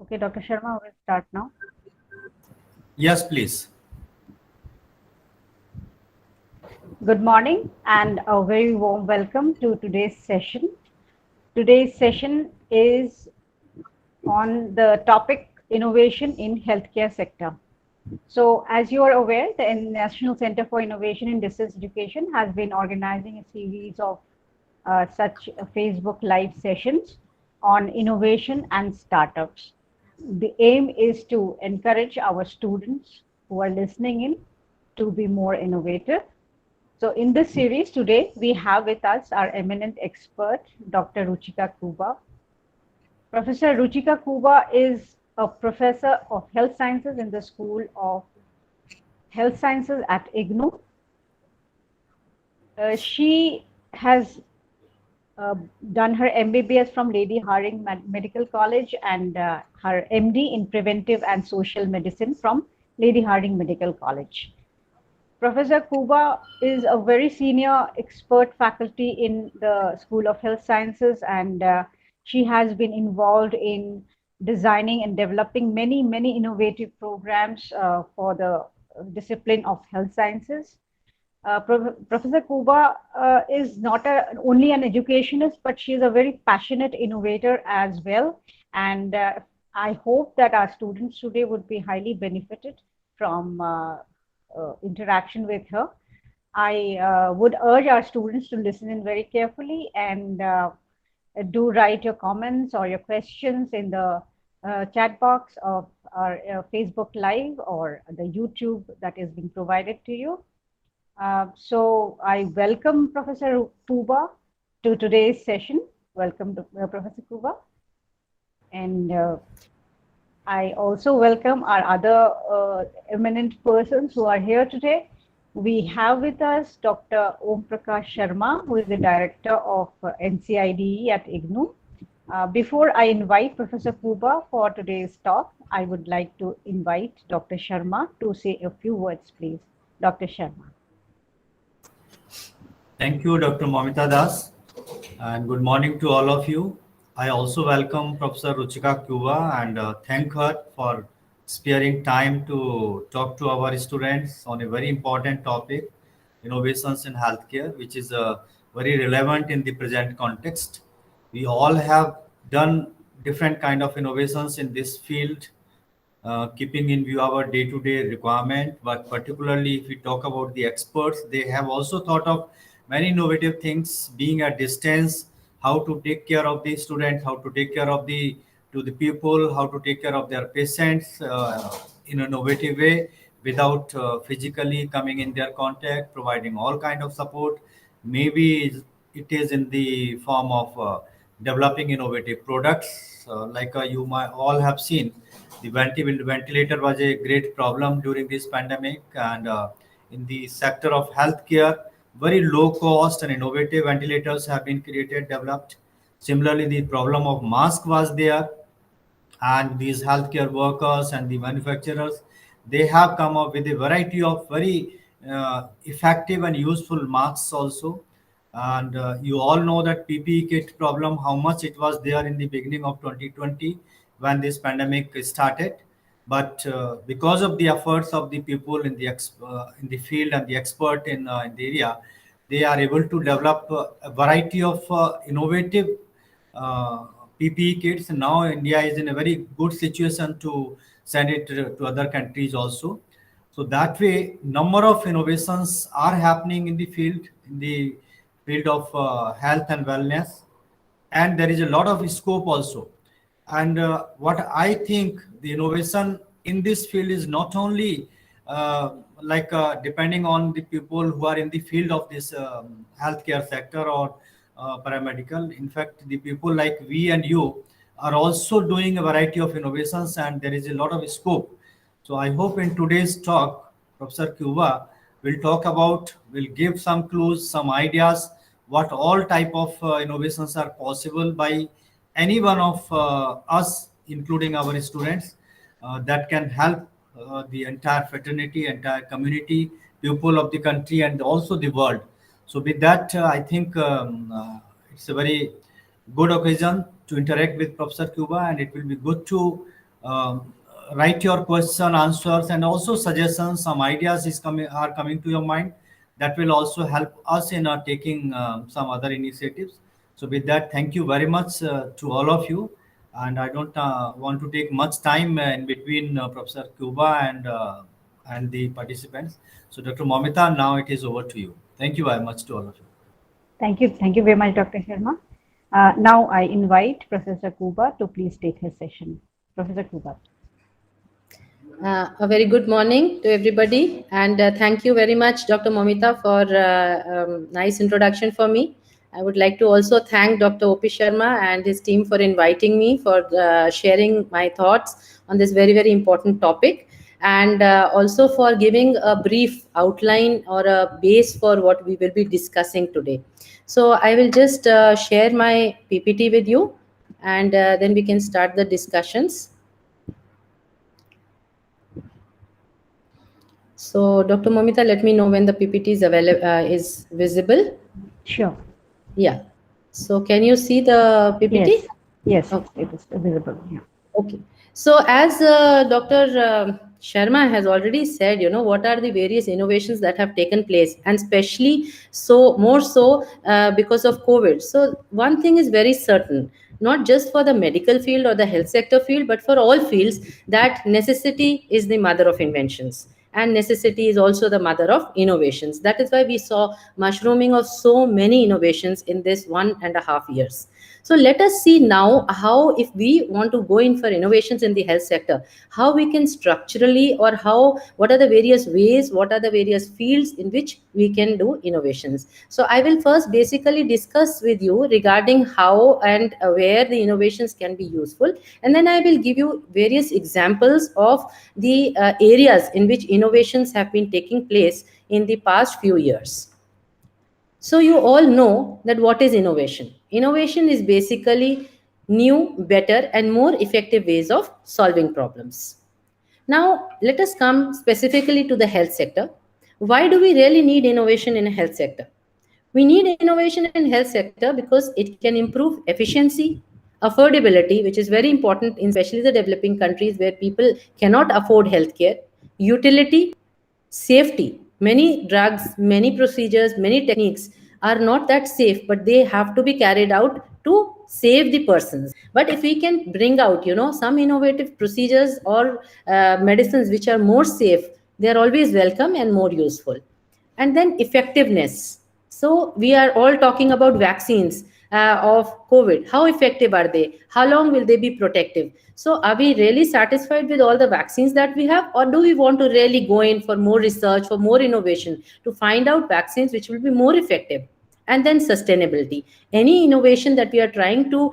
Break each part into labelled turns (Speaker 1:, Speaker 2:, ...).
Speaker 1: Okay, Dr. Sharma, we'll start now.
Speaker 2: Yes, please.
Speaker 1: Good morning and a very warm welcome to today's session. Today's session is on the topic innovation in healthcare sector. So, as you are aware, the National Center for Innovation in Distance Education has been organizing a series of such Facebook Live sessions on innovation and startups. The aim is to encourage our students who are listening in to be more innovative. So, in this series today, we have with us our eminent expert, Dr. Ruchika Kuba. Professor Ruchika Kuba is a professor of health sciences in the School of Health Sciences at IGNOU. She has uh, done her MBBS from Lady Hardinge Medical College and her MD in Preventive and Social Medicine from Lady Hardinge Medical College. Professor Kuba is a very senior expert faculty in the School of Health Sciences, and she has been involved in designing and developing many innovative programs for the discipline of health sciences. Professor Kuba is not only an educationist, but she is a very passionate innovator as well. And I hope that our students today would be highly benefited from interaction with her. I would urge our students to listen in very carefully and do write your comments or your questions in the chat box of our Facebook Live or the YouTube that is being provided to you. So I welcome Professor Kuba to today's session. Welcome, Professor Kuba. And I also welcome our other eminent persons who are here today. We have with us Dr. Om Prakash Sharma, who is the director of NCIDE at IGNOU. Before I invite Professor Kuba for today's talk, I would like to invite Dr. Sharma to say a few words, please. Dr. Sharma.
Speaker 2: Thank you, Dr. Mamita Das, and good morning to all of you. I also welcome Professor Ruchika Kuba and thank her for sparing time to talk to our students on a very important topic, innovations in healthcare, which is very relevant in the present context. We all have done different kind of innovations in this field, keeping in view our day-to-day requirement. But particularly if we talk about the experts, they have also thought of many innovative things, being at distance, how to take care of the students, how to take care of the people, how to take care of their patients in an innovative way without physically coming in their contact, providing all kind of support. Maybe it is in the form of developing innovative products, like you might all have seen the ventilator was a great problem during this pandemic, and in the sector of healthcare, very low cost and innovative ventilators have been created, developed. Similarly, the problem of mask was there, and these healthcare workers and the manufacturers, they have come up with a variety of very effective and useful masks also. And you all know that PPE kit problem, how much it was there in the beginning of 2020 when this pandemic started. But because of the efforts of the people in the field and the expert in the area, they are able to develop a variety of innovative uh, PPE kits. Now India is in a very good situation to send it to other countries also. So that way, number of innovations are happening in the field of health and wellness, and there is a lot of scope also. And what I think the innovation in this field is not only depending on the people who are in the field of this healthcare sector or paramedical. In fact, the people like we and you are also doing a variety of innovations, and there is a lot of scope. So I hope in today's talk, Professor Cuba will give some clues, some ideas, what all type of innovations are possible by any one of us, including our students, that can help the entire fraternity, entire community, people of the country, and also the world. So with that, I think it's a very good occasion to interact with Professor Cuba, and it will be good to write your question, answers, and also suggestions. Some ideas are coming to your mind that will also help us in taking some other initiatives. So with that, thank you very much to all of you. And I don't want to take much time in between Professor Kuba and the participants. So Dr. Momita, now it is over to you. Thank you very much to all of you.
Speaker 1: Thank you. Thank you very much, Dr. Sharma. Now I invite Professor Kuba to please take his session. Professor Kuba.
Speaker 3: A very good morning to everybody, and thank you very much, Dr. Momita, for nice introduction for me. I would like to also thank Dr. O.P. Sharma and his team for inviting me, for sharing my thoughts on this very, very important topic, and also for giving a brief outline or a base for what we will be discussing today. So I will just share my PPT with you, and then we can start the discussions. So, Dr. Momita, let me know when the PPT is available, is visible.
Speaker 1: Sure.
Speaker 3: Yeah. So, can you see the PPT?
Speaker 1: Yes. Yes,
Speaker 3: okay.
Speaker 1: it is visible. Yeah.
Speaker 3: Okay. So, as Dr. Sharma has already said, what are the various innovations that have taken place, and especially more so because of COVID. So, one thing is very certain, not just for the medical field or the health sector field, but for all fields, that necessity is the mother of inventions. And necessity is also the mother of innovations. That is why we saw mushrooming of so many innovations in this 1.5 years. So let us see now how, if we want to go in for innovations in the health sector, how we can structurally, or what are the various ways, what are the various fields in which we can do innovations. So I will first basically discuss with you regarding how and where the innovations can be useful. And then I will give you various examples of the areas in which innovations have been taking place in the past few years. So you all know that what is innovation? Innovation is basically new, better, and more effective ways of solving problems. Now, let us come specifically to the health sector. Why do we really need innovation in a health sector? We need innovation in health sector because it can improve efficiency, affordability, which is very important in especially the developing countries where people cannot afford healthcare, utility, safety. Many drugs, many procedures, many techniques are not that safe, but they have to be carried out to save the persons. But if we can bring out, some innovative procedures or medicines which are more safe, they are always welcome and more useful. And then effectiveness. So we are all talking about vaccines of COVID. How effective are they? How long will they be protective? So are we really satisfied with all the vaccines that we have, or do we want to really go in for more research, for more innovation to find out vaccines which will be more effective? And then sustainability. Any innovation that we are trying to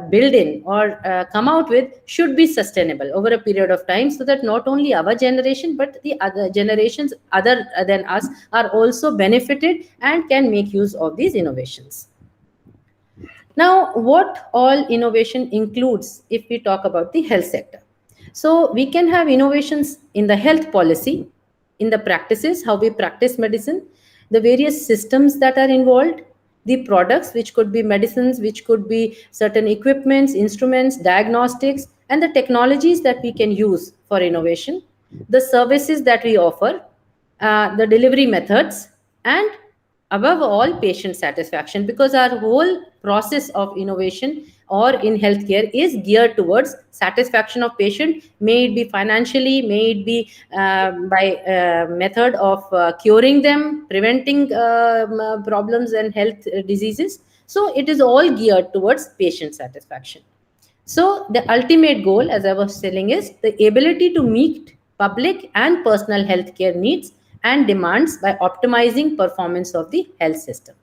Speaker 3: build in or come out with should be sustainable over a period of time, so that not only our generation but the other generations other than us are also benefited and can make use of these innovations. Now, what all innovation includes if we talk about the health sector? So we can have innovations in the health policy, in the practices, how we practice medicine, the various systems that are involved, the products, which could be medicines, which could be certain equipments, instruments, diagnostics, and the technologies that we can use for innovation, the services that we offer, the delivery methods, and above all, patient satisfaction, because our whole process of innovation or in healthcare is geared towards satisfaction of patient, may it be financially, may it be by method of curing them, preventing problems and health diseases. So it is all geared towards patient satisfaction. So the ultimate goal, as I was telling, is the ability to meet public and personal healthcare needs and demands by optimizing performance of the health system.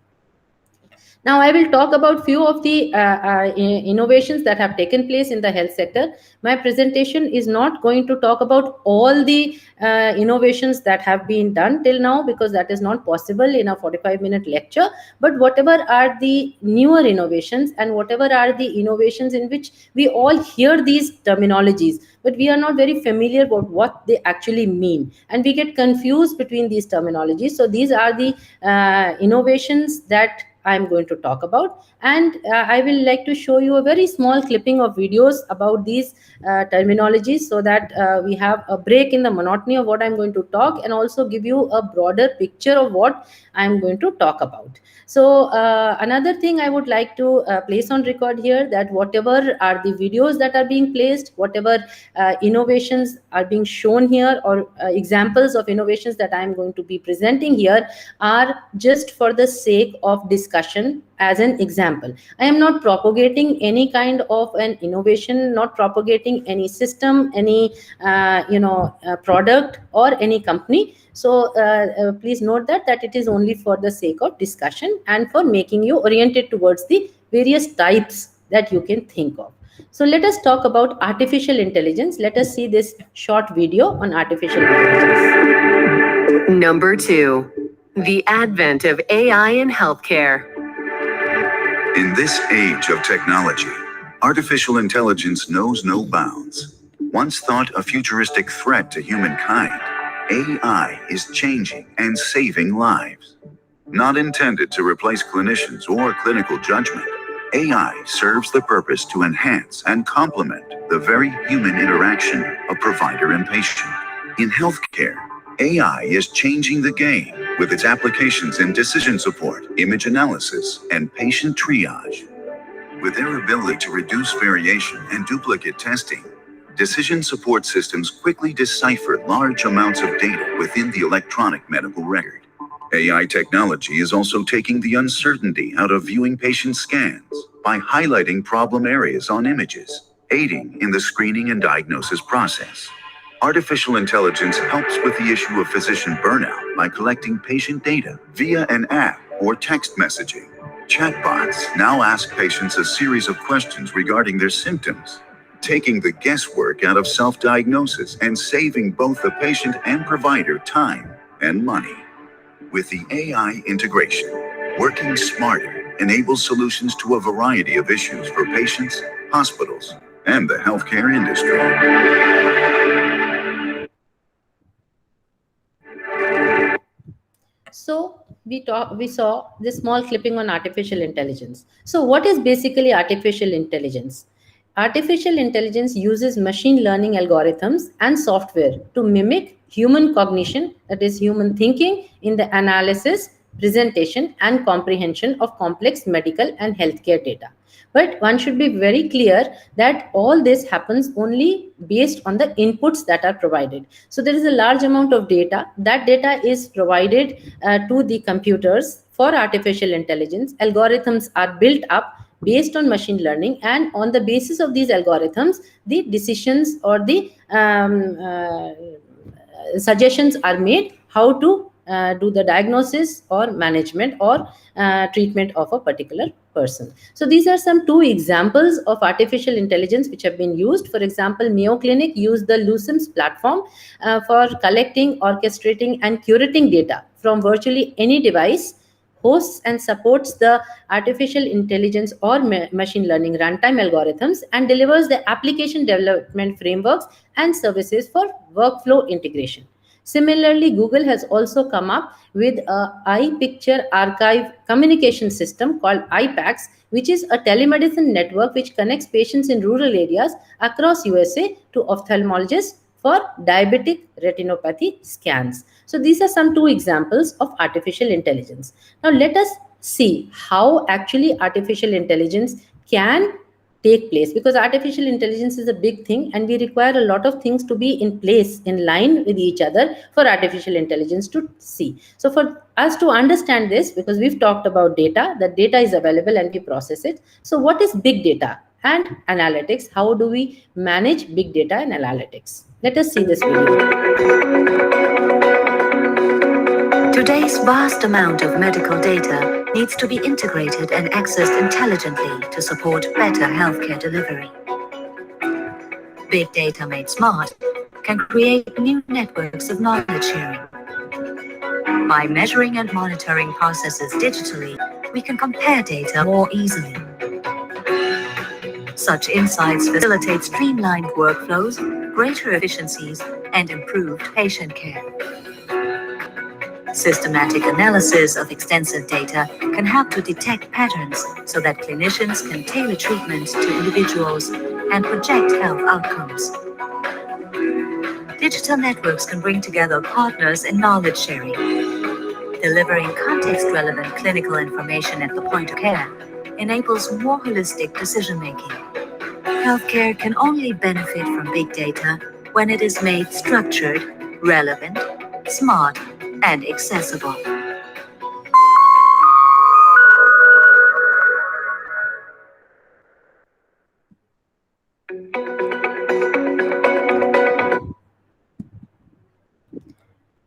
Speaker 3: Now, I will talk about few of the innovations that have taken place in the health sector. My presentation is not going to talk about all the innovations that have been done till now, because that is not possible in a 45-minute lecture. But whatever are the newer innovations and whatever are the innovations in which we all hear these terminologies, but we are not very familiar about what they actually mean, and we get confused between these terminologies. So these are the innovations that I'm going to talk about. And I will like to show you a very small clipping of videos about these terminologies, so that we have a break in the monotony of what I'm going to talk, and also give you a broader picture of what I'm going to talk about. So another thing I would like to place on record here, that whatever are the videos that are being placed, whatever innovations are being shown here, or examples of innovations that I'm going to be presenting here, are just for the sake of discussion as an example. I am not propagating any kind of an innovation, not propagating any system, any product or any company. So please note that it is only for the sake of discussion and for making you oriented towards the various types that you can think of. So let us talk about artificial intelligence. Let us see this short video on artificial intelligence.
Speaker 4: Number 2, the advent of AI in healthcare.
Speaker 5: In this age of technology, artificial intelligence knows no bounds. Once thought a futuristic threat to humankind, AI is changing and saving lives. Not intended to replace clinicians or clinical judgment, AI serves the purpose to enhance and complement the very human interaction of provider and patient. In healthcare, AI is changing the game with its applications in decision support, image analysis, and patient triage. With their ability to reduce variation and duplicate testing, decision support systems quickly decipher large amounts of data within the electronic medical record. AI technology is also taking the uncertainty out of viewing patient scans by highlighting problem areas on images, aiding in the screening and diagnosis process. Artificial intelligence helps with the issue of physician burnout by collecting patient data via an app or text messaging. Chatbots now ask patients a series of questions regarding their symptoms, taking the guesswork out of self-diagnosis and saving both the patient and provider time and money. With the AI integration, working smarter enables solutions to a variety of issues for patients, hospitals, and the healthcare industry.
Speaker 3: So we saw this small clipping on artificial intelligence. So what is basically artificial intelligence? Artificial intelligence uses machine learning algorithms and software to mimic human cognition, that is human thinking, in the analysis, presentation, and comprehension of complex medical and healthcare data. But one should be very clear that all this happens only based on the inputs that are provided. So there is a large amount of data. That data is provided to the computers for artificial intelligence. Algorithms are built up based on machine learning, and on the basis of these algorithms, the decisions or the suggestions are made how to do the diagnosis or management or treatment of a particular person. So these are some 2 examples of artificial intelligence which have been used. For example, Mayo Clinic used the LUCIMS platform for collecting, orchestrating, and curating data from virtually any device, hosts and supports the artificial intelligence or machine learning runtime algorithms, and delivers the application development frameworks and services for workflow integration. Similarly, Google has also come up with a iPicture archive communication system called iPACS, which is a telemedicine network which connects patients in rural areas across USA to ophthalmologists for diabetic retinopathy scans. So these are some 2 examples of artificial intelligence. Now let us see how actually artificial intelligence can take place, because artificial intelligence is a big thing and we require a lot of things to be in place, in line with each other, for artificial intelligence to see. So for us to understand this, because we've talked about data, that data is available and we process it. So what is big data and analytics? How do we manage big data and analytics? Let us see this video.
Speaker 4: Today's vast amount of medical data needs to be integrated and accessed intelligently to support better healthcare delivery. Big data made smart can create new networks of knowledge sharing. By measuring and monitoring processes digitally, we can compare data more easily. Such insights facilitate streamlined workflows, greater efficiencies, and improved patient care. Systematic analysis of extensive data can help to detect patterns so that clinicians can tailor treatments to individuals and project health outcomes. Digital networks can bring together partners in knowledge sharing, delivering context-relevant clinical information at the point of care enables more holistic decision-making. Healthcare can only benefit from big data when it is made structured, relevant, smart, and accessible.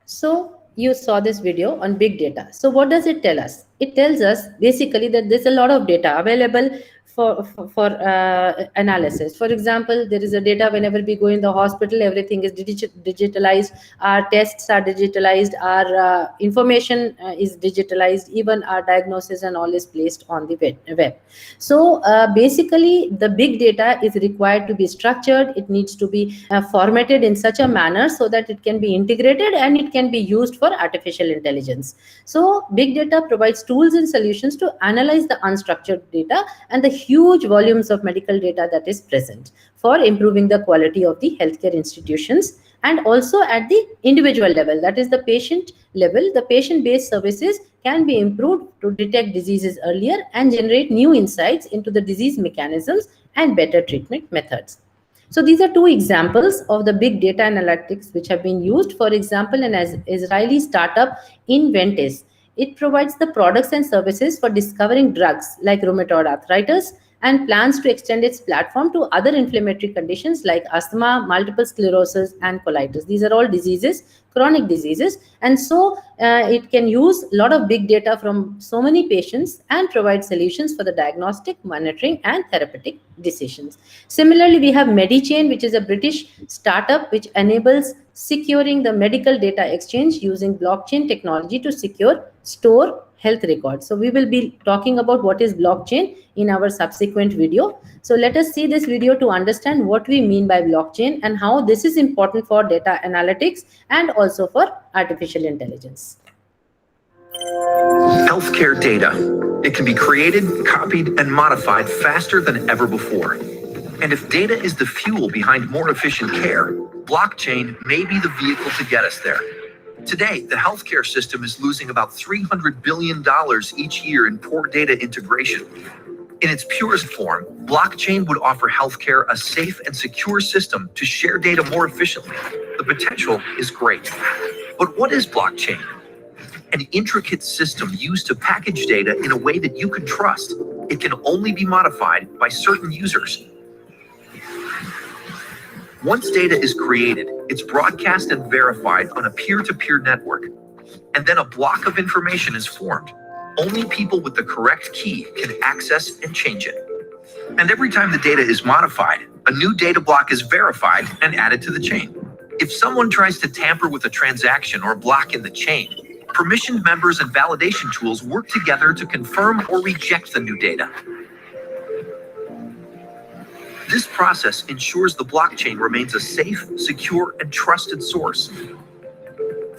Speaker 3: So you saw this video on big data. So what does it tell us? It tells us basically that there's a lot of data available for analysis. For example, there is a data whenever we go in the hospital, everything is digitalized. Our tests are digitalized. Our information is digitalized. Even our diagnosis and all is placed on the web. So basically, the big data is required to be structured. It needs to be formatted in such a manner so that it can be integrated and it can be used for artificial intelligence. So big data provides tools and solutions to analyze the unstructured data and the huge volumes of medical data that is present for improving the quality of the healthcare institutions, and also at the individual level, that is the patient level. The patient-based services can be improved to detect diseases earlier and generate new insights into the disease mechanisms and better treatment methods. So these are two examples of the big data analytics which have been used. For example, an Israeli startup Inventis. It provides the products and services for discovering drugs like rheumatoid arthritis and plans to extend its platform to other inflammatory conditions like asthma, multiple sclerosis, and colitis. These are all diseases, chronic diseases, and so it can use a lot of big data from so many patients and provide solutions for the diagnostic, monitoring, and therapeutic decisions. Similarly, we have MediChain, which is a British startup which enables securing the medical data exchange using blockchain technology to store health records. So we will be talking about what is blockchain in our subsequent video. So let us see this video to understand what we mean by blockchain and how this is important for data analytics and also for artificial intelligence.
Speaker 6: Healthcare data. It can be created, copied, and modified faster than ever before. And if data is the fuel behind more efficient care, blockchain may be the vehicle to get us there. Today, the healthcare system is losing about $300 billion each year in poor data integration. In its purest form, blockchain would offer healthcare a safe and secure system to share data more efficiently. The potential is great. But what is blockchain? An intricate system used to package data in a way that you can trust. It can only be modified by certain users. Once data is created, it's broadcast and verified on a peer-to-peer network. And then a block of information is formed. Only people with the correct key can access and change it. And every time the data is modified, a new data block is verified and added to the chain. If someone tries to tamper with a transaction or block in the chain, permissioned members and validation tools work together to confirm or reject the new data. This process ensures the blockchain remains a safe, secure, and trusted source.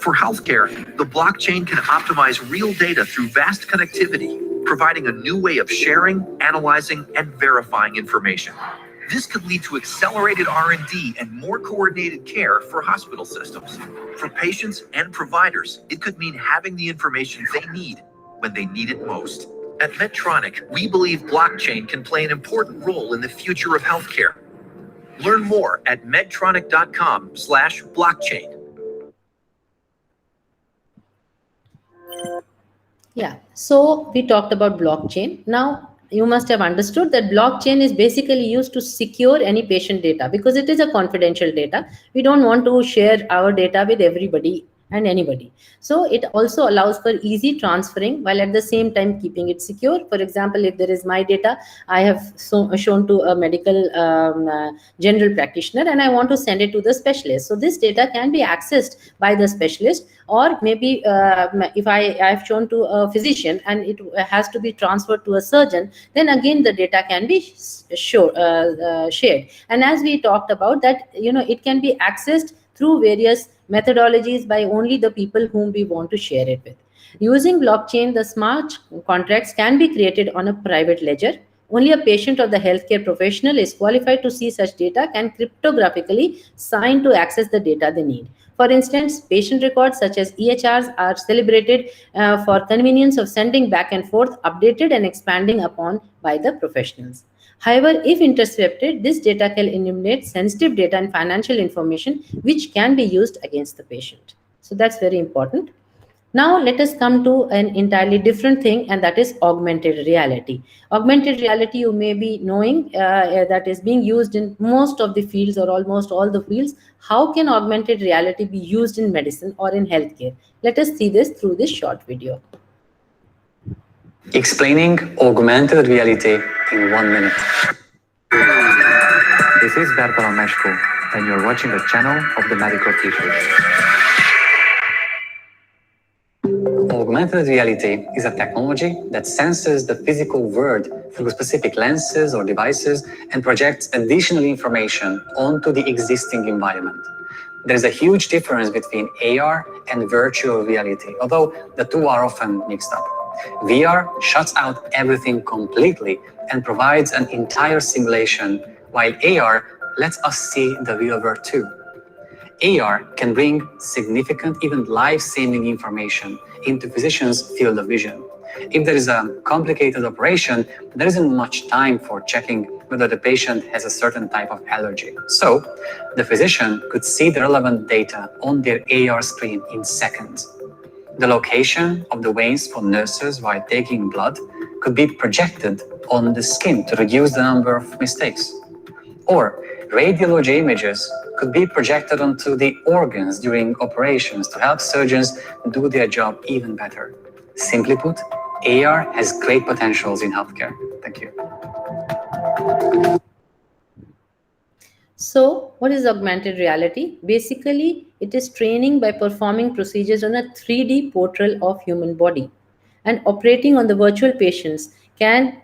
Speaker 6: For healthcare, the blockchain can optimize real data through vast connectivity, providing a new way of sharing, analyzing, and verifying information. This could lead to accelerated R&D and more coordinated care for hospital systems. For patients and providers, it could mean having the information they need when they need it most. At Medtronic, we believe blockchain can play an important role in the future of healthcare. Learn more at medtronic.com/blockchain.
Speaker 3: Yeah, so we talked about blockchain. Now, you must have understood that blockchain is basically used to secure any patient data because it is a confidential data. We don't want to share our data with everybody and anybody. So it also allows for easy transferring while at the same time keeping it secure. For example, if there is my data, I have shown to a medical general practitioner and I want to send it to the specialist. So this data can be accessed by the specialist, or maybe if I have shown to a physician and it has to be transferred to a surgeon, then again the data can be shared. And as we talked about that, it can be accessed through various methodologies by only the people whom we want to share it with. Using blockchain, the smart contracts can be created on a private ledger. Only a patient or the healthcare professional is qualified to see such data can cryptographically sign to access the data they need. For instance, patient records such as EHRs are celebrated for convenience of sending back and forth, updated and expanding upon by the professionals. However, if intercepted, this data can eliminate sensitive data and financial information which can be used against the patient. So that's very important. Now let us come to an entirely different thing, and that is augmented reality. Augmented reality, you may be knowing, that is being used in most of the fields or almost all the fields. How can augmented reality be used in medicine or in healthcare? Let us see this through this short video.
Speaker 7: Explaining augmented reality in 1 minute. This is Bertalan Meshko, and you're watching the channel of the Medical Teachers. Augmented reality is a technology that senses the physical world through specific lenses or devices and projects additional information onto the existing environment. There is a huge difference between AR and virtual reality, although the two are often mixed up. VR shuts out everything completely and provides an entire simulation, while AR lets us see the real world too. AR can bring significant, even life-saving information into physicians' field of vision. If there is a complicated operation, there isn't much time for checking whether the patient has a certain type of allergy. So, the physician could see the relevant data on their AR screen in seconds. The location of the veins for nurses while taking blood could be projected on the skin to reduce the number of mistakes. Or radiology images could be projected onto the organs during operations to help surgeons do their job even better. Simply put, AR has great potentials in healthcare. Thank you.
Speaker 3: So, what is augmented reality? Basically, it is training by performing procedures on a 3D portrait of human body, and operating on the virtual patients can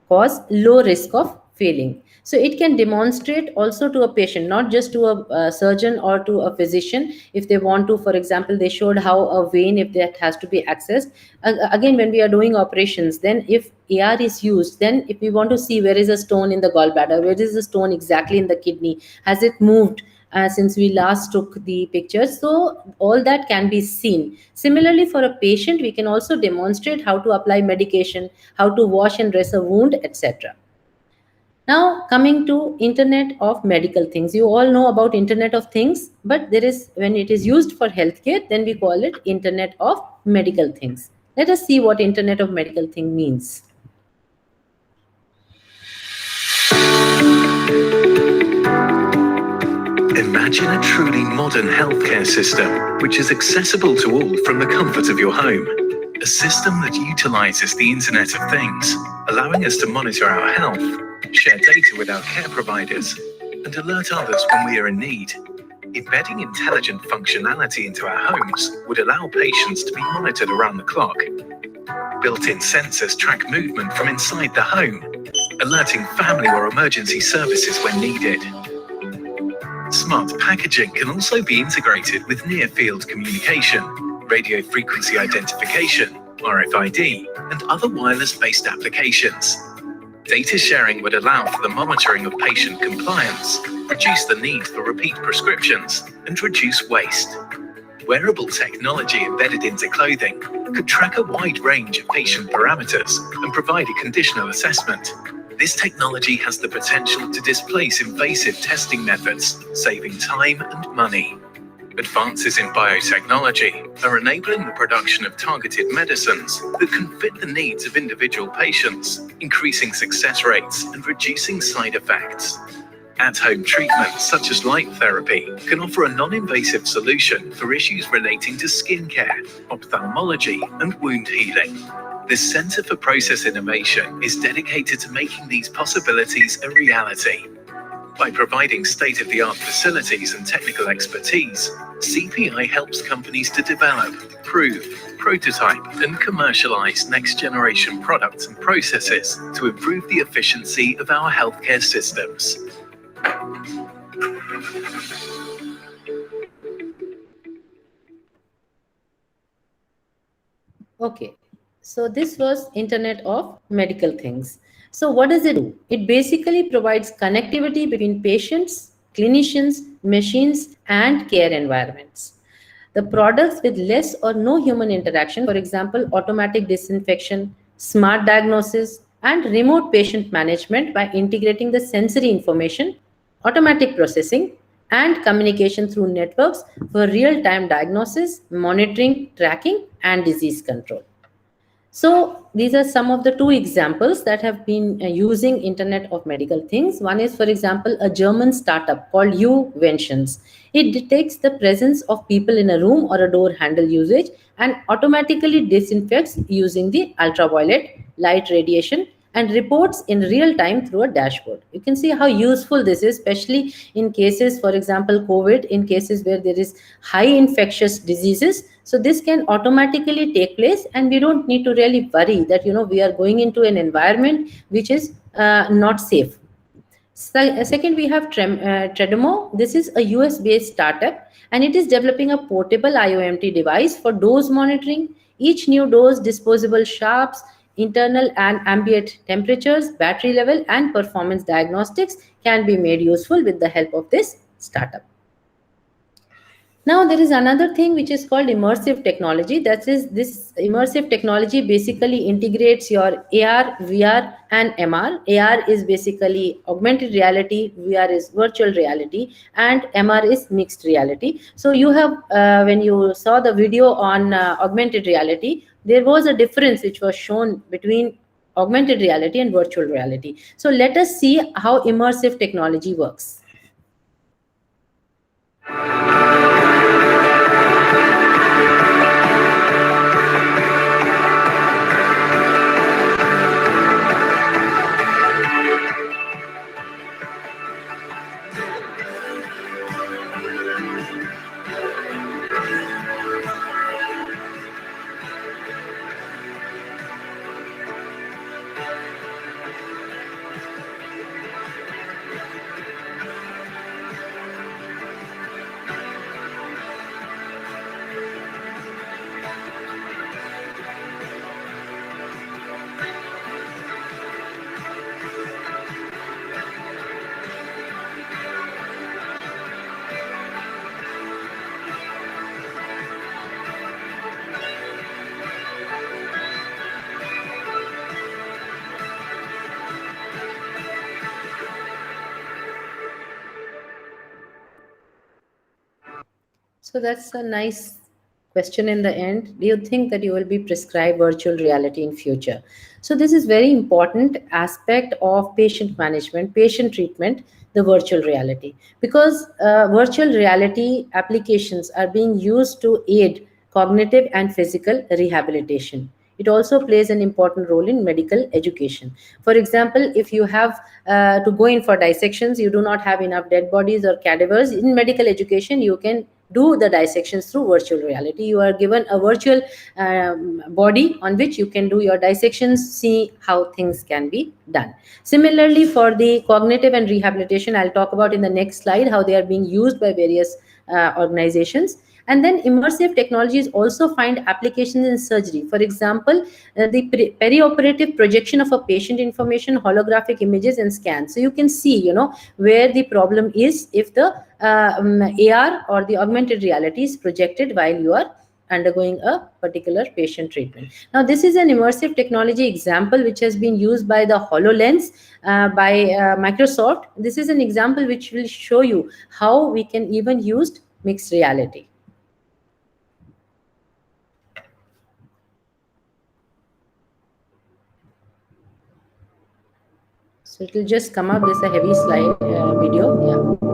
Speaker 3: cause low risk of failing. So it can demonstrate also to a patient, not just to a surgeon or to a physician. If they want to, for example, they showed how a vein, if that has to be accessed. Again, when we are doing operations, then if AR is used, then if we want to see where is a stone in the gallbladder, where is the stone exactly in the kidney, has it moved since we last took the pictures, so all that can be seen. Similarly, for a patient, we can also demonstrate how to apply medication, how to wash and dress a wound, etc. Now, coming to Internet of Medical Things. You all know about Internet of Things, but there is, when it is used for healthcare, then we call it Internet of Medical Things. Let us see what Internet of Medical Thing means.
Speaker 8: Imagine a truly modern healthcare system, which is accessible to all from the comfort of your home. A system that utilizes the Internet of Things, allowing us to monitor our health, share data with our care providers, and alert others when we are in need. Embedding intelligent functionality into our homes would allow patients to be monitored around the clock. Built-in sensors track movement from inside the home, alerting family or emergency services when needed. Smart packaging can also be integrated with near-field communication, radio frequency identification, RFID, and other wireless-based applications. Data sharing would allow for the monitoring of patient compliance, reduce the need for repeat prescriptions, and reduce waste. Wearable technology embedded into clothing could track a wide range of patient parameters and provide a conditional assessment. This technology has the potential to displace invasive testing methods, saving time and money. Advances in biotechnology are enabling the production of targeted medicines that can fit the needs of individual patients, increasing success rates and reducing side effects. At-home treatments such as light therapy can offer a non-invasive solution for issues relating to skin care, ophthalmology, and wound healing. The Center for Process Innovation is dedicated to making these possibilities a reality. By providing state-of-the-art facilities and technical expertise, CPI helps companies to develop, prove, prototype, and commercialize next-generation products and processes to improve the efficiency of our healthcare systems.
Speaker 3: Okay, so this was Internet of Medical Things. So what does it do? It basically provides connectivity between patients, clinicians, machines, and care environments. The products with less or no human interaction, for example, automatic disinfection, smart diagnosis, and remote patient management by integrating the sensory information, automatic processing, and communication through networks for real-time diagnosis, monitoring, tracking, and disease control. So these are some of the two examples that have been using Internet of Medical Things. One is, for example, a German startup called Uventions. It detects the presence of people in a room or a door handle usage and automatically disinfects using the ultraviolet light radiation and reports in real time through a dashboard. You can see how useful this is, especially in cases, for example, COVID, in cases where there is high infectious diseases. So this can automatically take place, and we don't need to really worry that, we are going into an environment which is not safe. Second, we have Tredemo. This is a US-based startup, and it is developing a portable IOMT device for dose monitoring. Each new dose, disposable sharps, internal and ambient temperatures, battery level, and performance diagnostics can be made useful with the help of this startup. Now there is another thing which is called immersive technology. That is, this immersive technology basically integrates your AR, VR, and MR. AR is basically augmented reality, VR is virtual reality, and MR is mixed reality. So you have, when you saw the video on augmented reality, there was a difference which was shown between augmented reality and virtual reality. So let us see how immersive technology works. So that's a nice question in the end. Do you think that you will be prescribed virtual reality in future? So this is very important aspect of patient management, patient treatment, the virtual reality, because virtual reality applications are being used to aid cognitive and physical rehabilitation. It also plays an important role in medical education. For example, if you have to go in for dissections, you do not have enough dead bodies or cadavers. In medical education, you can do the dissections through virtual reality. You are given a virtual body on which you can do your dissections, see how things can be done. Similarly, for the cognitive and rehabilitation, I'll talk about in the next slide how they are being used by various organizations. And then immersive technologies also find applications in surgery. For example, the perioperative projection of a patient information, holographic images, and scans. So you can see, where the problem is if the AR or the augmented reality is projected while you are undergoing a particular patient treatment. Now, this is an immersive technology example which has been used by the HoloLens by Microsoft. This is an example which will show you how we can even use mixed reality. So it will just come out. This is a heavy slide video. Yeah.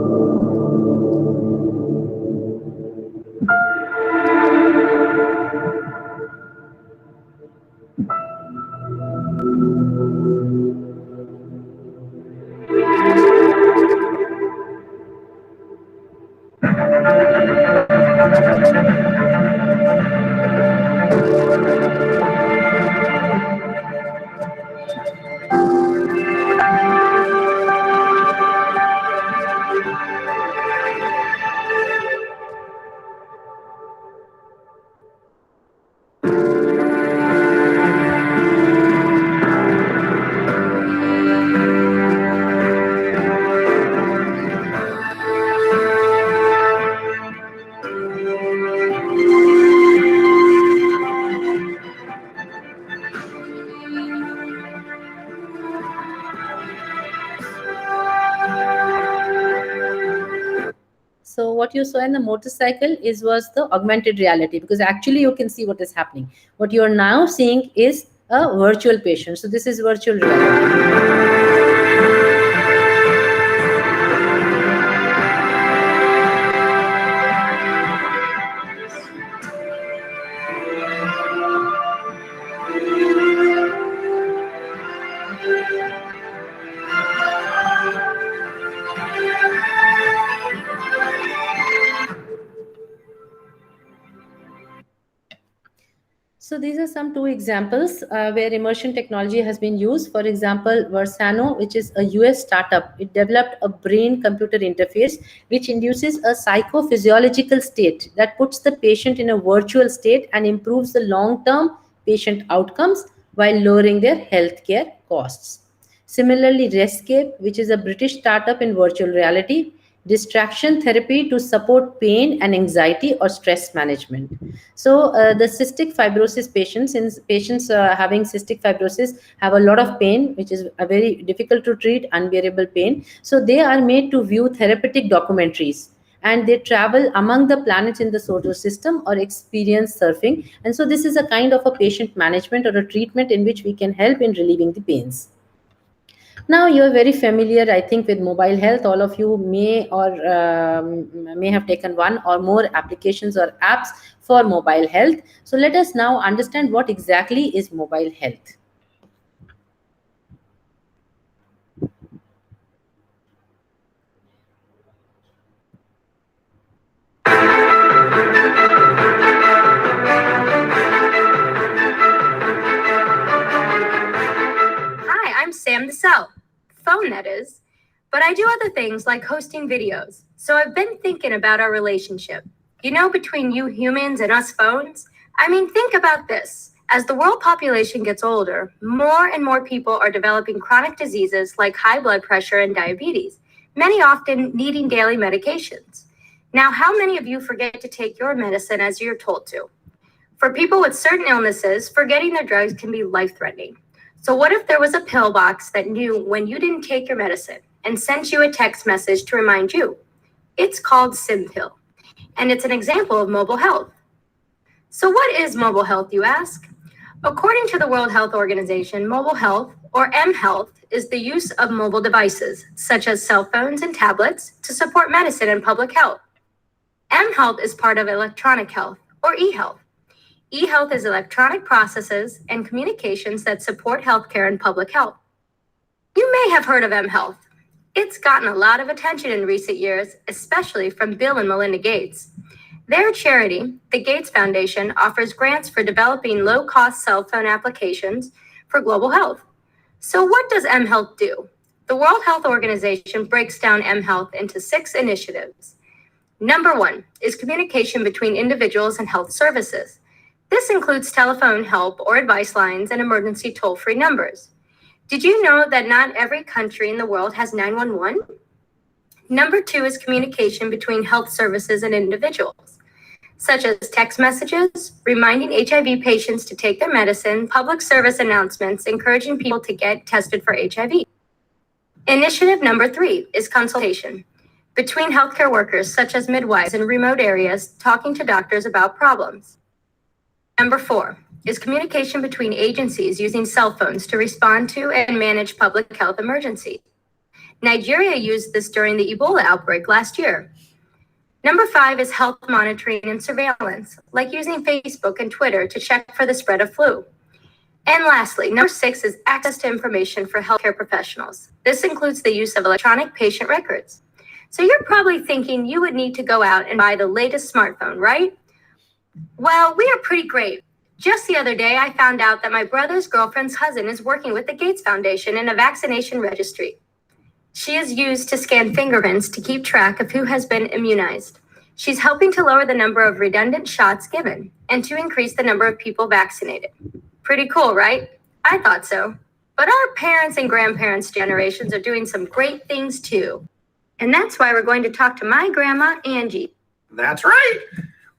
Speaker 3: So what you saw in the motorcycle was the augmented reality, because actually you can see what is happening. What you are now seeing is a virtual patient. So this is virtual reality. So these are some two examples where immersion technology has been used. For example, Versano, which is a US startup, it developed a brain-computer interface which induces a psychophysiological state that puts the patient in a virtual state and improves the long-term patient outcomes while lowering their healthcare costs. Similarly, Rescape, which is a British startup in virtual reality, distraction therapy to support pain and anxiety or stress management. So the cystic fibrosis patients, since patients having cystic fibrosis have a lot of pain, which is a very difficult to treat, unbearable pain. So they are made to view therapeutic documentaries, and they travel among the planets in the solar system or experience surfing. And so this is a kind of a patient management or a treatment in which we can help in relieving the pains. Now you're very familiar, I think, with mobile health. All of you may may have taken one or more applications or apps for mobile health. So let us now understand what exactly is mobile health.
Speaker 9: Hi, I'm Sam the Cell. Phone, that is. But I do other things like hosting videos. So I've been thinking about our relationship. You know, between you humans and us phones? I mean, think about this. As the world population gets older, more and more people are developing chronic diseases like high blood pressure and diabetes, many often needing daily medications. Now, how many of you forget to take your medicine as you're told to? For people with certain illnesses, forgetting their drugs can be life-threatening. So what if there was a pill box that knew when you didn't take your medicine and sent you a text message to remind you? It's called SimPill, and it's an example of mobile health. So what is mobile health, you ask? According to the World Health Organization, mobile health, or mHealth, is the use of mobile devices, such as cell phones and tablets, to support medicine and public health. mHealth is part of electronic health, or eHealth. eHealth is electronic processes and communications that support healthcare and public health. You may have heard of mHealth. It's gotten a lot of attention in recent years, especially from Bill and Melinda Gates. Their charity, the Gates Foundation, offers grants for developing low-cost cell phone applications for global health. So what does mHealth do? The World Health Organization breaks down mHealth into 6 initiatives. Number 1 is communication between individuals and health services. This includes telephone help or advice lines and emergency toll-free numbers. Did you know that not every country in the world has 911? Number 2 is communication between health services and individuals, such as text messages, reminding HIV patients to take their medicine, public service announcements, encouraging people to get tested for HIV. Initiative number 3 is consultation between healthcare workers, such as midwives in remote areas, talking to doctors about problems. Number 4 is communication between agencies using cell phones to respond to and manage public health emergencies. Nigeria used this during the Ebola outbreak last year. Number 5 is health monitoring and surveillance, like using Facebook and Twitter to check for the spread of flu. And lastly, number 6 is access to information for healthcare professionals. This includes the use of electronic patient records. So you're probably thinking you would need to go out and buy the latest smartphone, right? Well, we are pretty great. Just the other day, I found out that my brother's girlfriend's husband is working with the Gates Foundation in a vaccination registry. She is used to scan fingerprints to keep track of who has been immunized. She's helping to lower the number of redundant shots given and to increase the number of people vaccinated. Pretty cool, right? I thought so. But our parents' and grandparents' generations are doing some great things too. And that's why we're going to talk to my grandma, Angie.
Speaker 10: That's right.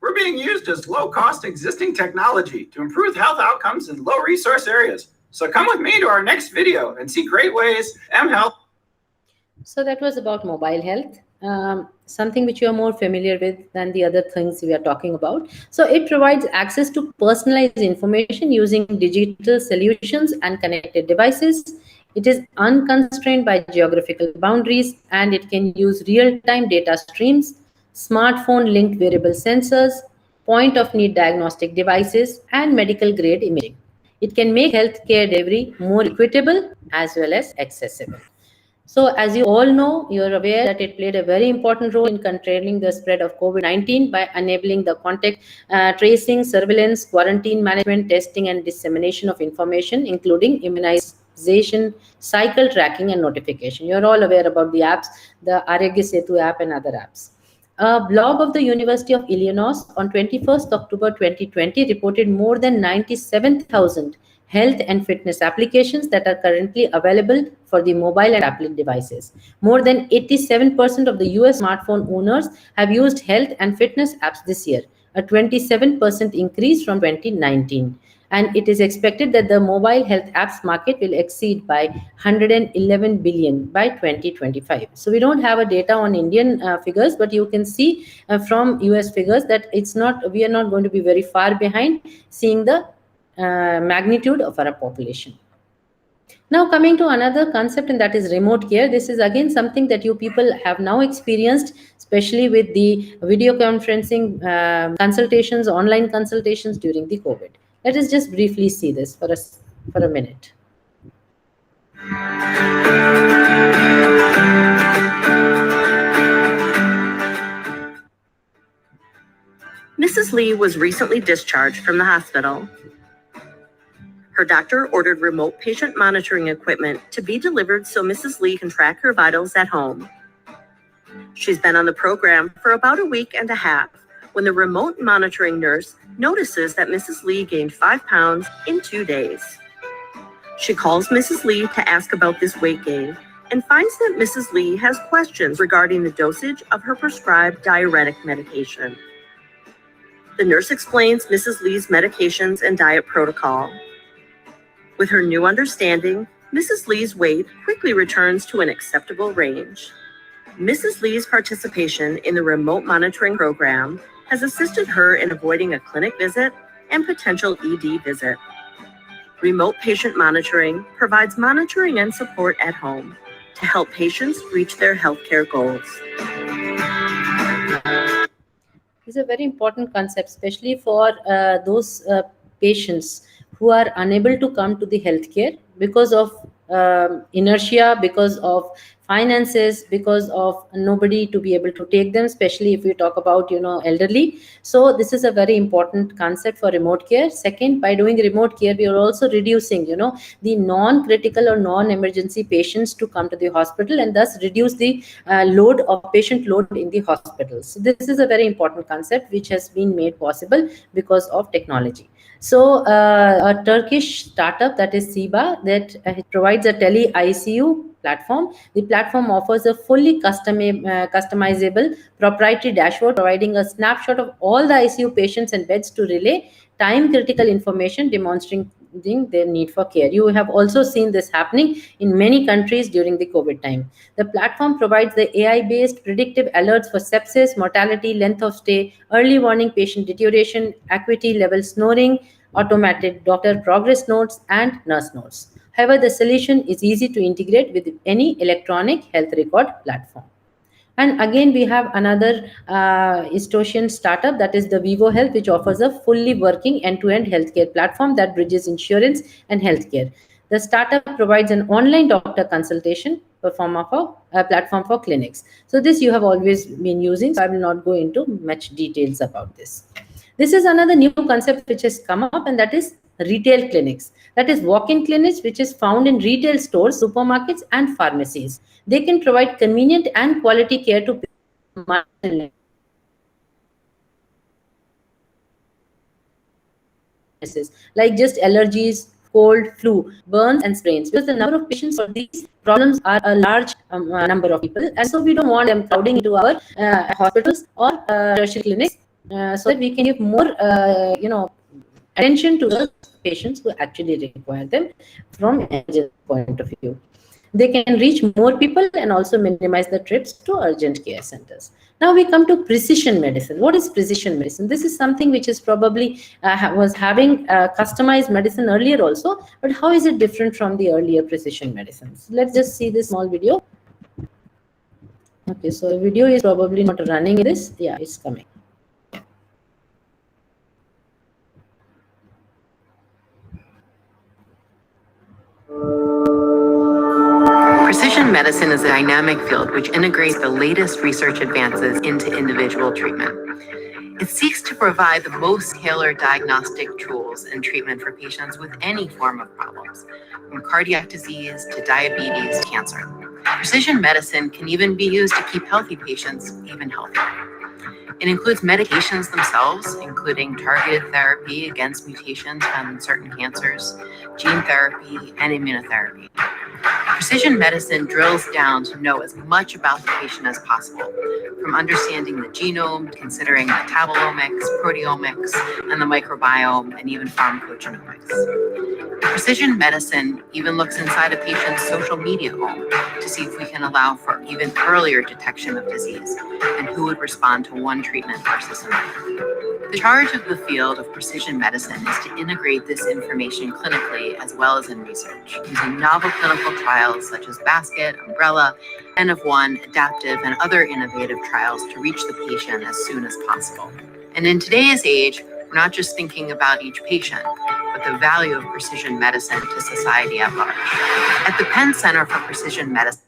Speaker 10: We're being used as low-cost existing technology to improve health outcomes in low-resource areas. So come with me to our next video and see great ways mHealth.
Speaker 3: So that was about mobile health. something which you are more familiar with than the other things we are talking about. So it provides access to personalized information using digital solutions and connected devices. It is unconstrained by geographical boundaries, and it can use real-time data streams, smartphone-linked wearable sensors, point-of-need diagnostic devices, and medical-grade imaging. It can make healthcare delivery more equitable as well as accessible. So as you all know, you're aware that it played a very important role in controlling the spread of COVID-19 by enabling the contact tracing, surveillance, quarantine management, testing, and dissemination of information, including immunization, cycle tracking, and notification. You're all aware about the apps, the Arogya Setu app and other apps. A blog of the University of Illinois on 21st October 2020 reported more than 97,000 health and fitness applications that are currently available for the mobile and tablet devices. More than 87% of the US smartphone owners have used health and fitness apps this year, a 27% increase from 2019. And it is expected that the mobile health apps market will exceed by 111 billion by 2025. So we don't have a data on Indian figures, but you can see from US figures that we are not going to be very far behind, seeing the magnitude of our population. Now coming to another concept, and that is remote care. This is again something that you people have now experienced, especially with the video conferencing consultations, online consultations during the COVID. Let us just briefly see this for a minute.
Speaker 11: Mrs. Lee was recently discharged from the hospital. Her doctor ordered remote patient monitoring equipment to be delivered so Mrs. Lee can track her vitals at home. She's been on the program for about a week and a half when the remote monitoring nurse notices that Mrs. Lee gained 5 pounds in 2 days. She calls Mrs. Lee to ask about this weight gain and finds that Mrs. Lee has questions regarding the dosage of her prescribed diuretic medication. The nurse explains Mrs. Lee's medications and diet protocol. With her new understanding, Mrs. Lee's weight quickly returns to an acceptable range. Mrs. Lee's participation in the remote monitoring program has assisted her in avoiding a clinic visit and potential ED visit. Remote patient monitoring provides monitoring and support at home to help patients reach their healthcare goals.
Speaker 3: This is a very important concept, especially for those patients who are unable to come to the healthcare because of inertia, because of finances, because of nobody to be able to take them, especially if we talk about, elderly. So this is a very important concept for remote care. Second, by doing remote care, we are also reducing, the non-critical or non-emergency patients to come to the hospital, and thus reduce the patient load in the hospitals. So this is a very important concept which has been made possible because of technology. So a Turkish startup, that is Siba, that provides a tele-ICU platform. The platform offers a fully customizable proprietary dashboard, providing a snapshot of all the ICU patients and beds to relay time-critical information demonstrating their need for care. You have also seen this happening in many countries during the COVID time. The platform provides the AI-based predictive alerts for sepsis, mortality, length of stay, early warning patient deterioration, acuity level snoring, automated doctor progress notes, and nurse notes. However, the solution is easy to integrate with any electronic health record platform. And again, we have another Estonian startup, that is the Vivo Health, which offers a fully working end-to-end healthcare platform that bridges insurance and healthcare. The startup provides an online doctor consultation platform for clinics. So this you have always been using, so I will not go into much details about this. This is another new concept which has come up, and that is retail clinics. That is walk-in clinics, which is found in retail stores, supermarkets, and pharmacies. They can provide convenient and quality care to patients like just allergies, cold, flu, burns, and sprains. Because the number of patients for these problems are a large number of people, and so we don't want them crowding into our hospitals or tertiary clinics, so that we can give more, attention to the patients who actually require them from a point of view. They can reach more people and also minimize the trips to urgent care centers. Now we come to precision medicine. What is precision medicine? This is something which is probably was having customized medicine earlier also, but how is it different from the earlier precision medicines? Let's just see this small video. Okay, so the video is probably not running in this. Yeah, it's coming.
Speaker 12: Precision medicine is a dynamic field which integrates the latest research advances into individual treatment. It seeks to provide the most tailored diagnostic tools and treatment for patients with any form of problems, from cardiac disease to diabetes to cancer. Precision medicine can even be used to keep healthy patients even healthier. It includes medications themselves, including targeted therapy against mutations found in certain cancers, gene therapy, and immunotherapy. Precision medicine drills down to know as much about the patient as possible, from understanding the genome, considering metabolomics, proteomics, and the microbiome, and even pharmacogenomics. Precision medicine even looks inside a patient's social media home to see if we can allow for even earlier detection of disease and who would respond to one treatment versus another. The charge of the field of precision medicine is to integrate this information clinically as well as in research, using novel clinical trials such as Basket, Umbrella, N of One, Adaptive, and other innovative trials to reach the patient as soon as possible. And in today's age, we're not just thinking about each patient, but the value of precision medicine to society at large. At the Penn Center for Precision Medicine.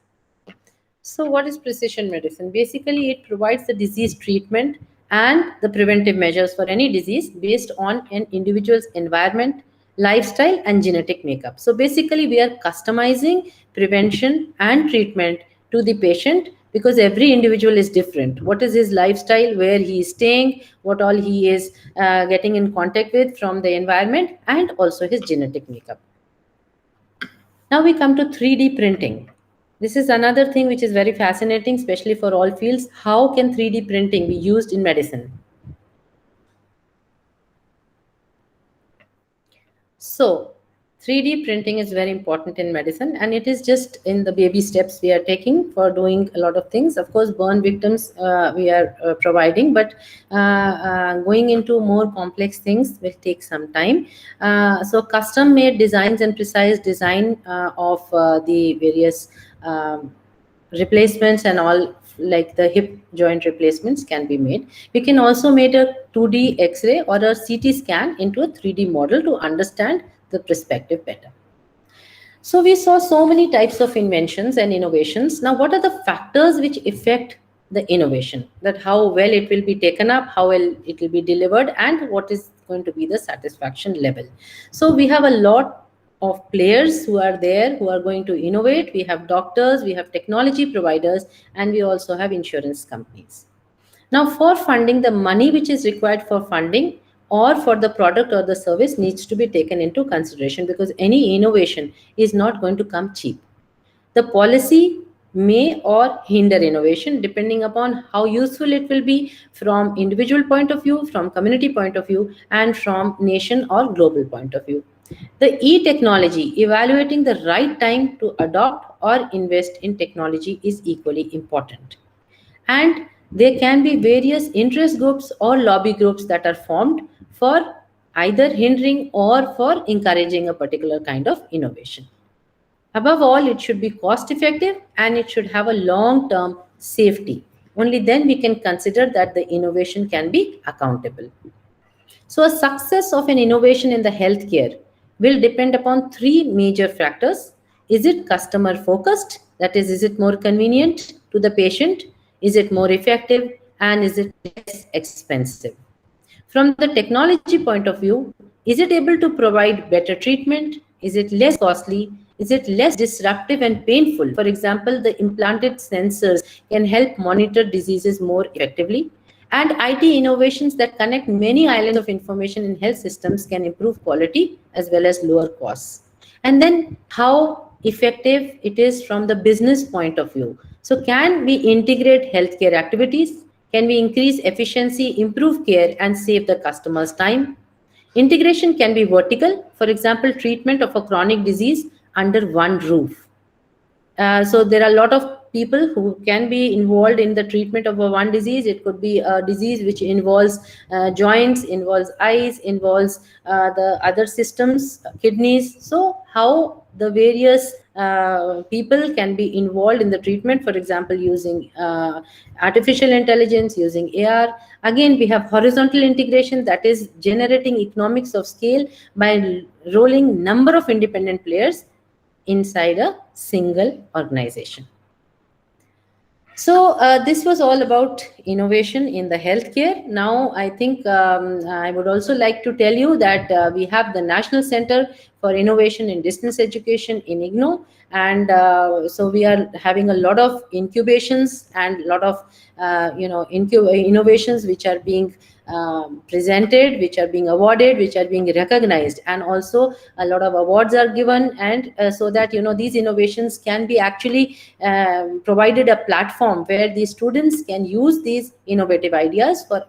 Speaker 3: So what is precision medicine? Basically, it provides the disease treatment and the preventive measures for any disease based on an individual's environment, lifestyle, and genetic makeup. So basically, we are customizing prevention and treatment to the patient because every individual is different. What is his lifestyle, where he is staying, what all he is getting in contact with from the environment, and also his genetic makeup. Now we come to 3D printing. This is another thing which is very fascinating, especially for all fields. How can 3D printing be used in medicine? So 3D printing is very important in medicine, and it is just in the baby steps we are taking for doing a lot of things. Of course, burn victims we are providing, but going into more complex things will take some time. So custom made designs and precise design of the various replacements and all, like the hip joint replacements, can be made. We can also make a 2D X-ray or a CT scan into a 3D model to understand the perspective better. So we saw so many types of inventions and innovations. Now, what are the factors which affect the innovation? That how well it will be taken up, how well it will be delivered, and what is going to be the satisfaction level. So we have a lot of players who are there, who are going to innovate. We have doctors, we have technology providers, and we also have insurance companies. Now, for funding, the money which is required for funding or for the product or the service needs to be taken into consideration, because any innovation is not going to come cheap. The policy may or hinder innovation depending upon how useful it will be from individual point of view, from community point of view, and from nation or global point of view. The e-technology, evaluating the right time to adopt or invest in technology, is equally important. And there can be various interest groups or lobby groups that are formed for either hindering or for encouraging a particular kind of innovation. Above all, it should be cost effective and it should have a long-term safety. Only then we can consider that the innovation can be accountable. So a success of an innovation in the healthcare will depend upon three major factors. Is it customer focused? That is it more convenient to the patient? Is it more effective? And is it less expensive? From the technology point of view, is it able to provide better treatment? Is it less costly? Is it less disruptive and painful? For example, the implanted sensors can help monitor diseases more effectively. And IT innovations that connect many islands of information in health systems can improve quality as well as lower costs. And then how effective it is from the business point of view. So can we integrate healthcare activities? Can we increase efficiency, improve care, and save the customer's time? Integration can be vertical, for example, treatment of a chronic disease under one roof. So there are a lot of people who can be involved in the treatment of one disease. It could be a disease which involves joints, involves eyes, involves the other systems, kidneys. So how the various people can be involved in the treatment, for example, using artificial intelligence, using AR. Again, we have horizontal integration, that is generating economics of scale by rolling number of independent players inside a single organization. So this was all about innovation in the healthcare. Now, I think I would also like to tell you that we have the National Center for Innovation in Distance Education in IGNOU. And so we are having a lot of incubations and a lot of innovations which are being presented, which are being awarded, which are being recognized, and also a lot of awards are given, and so that these innovations can be actually provided a platform where the students can use these innovative ideas for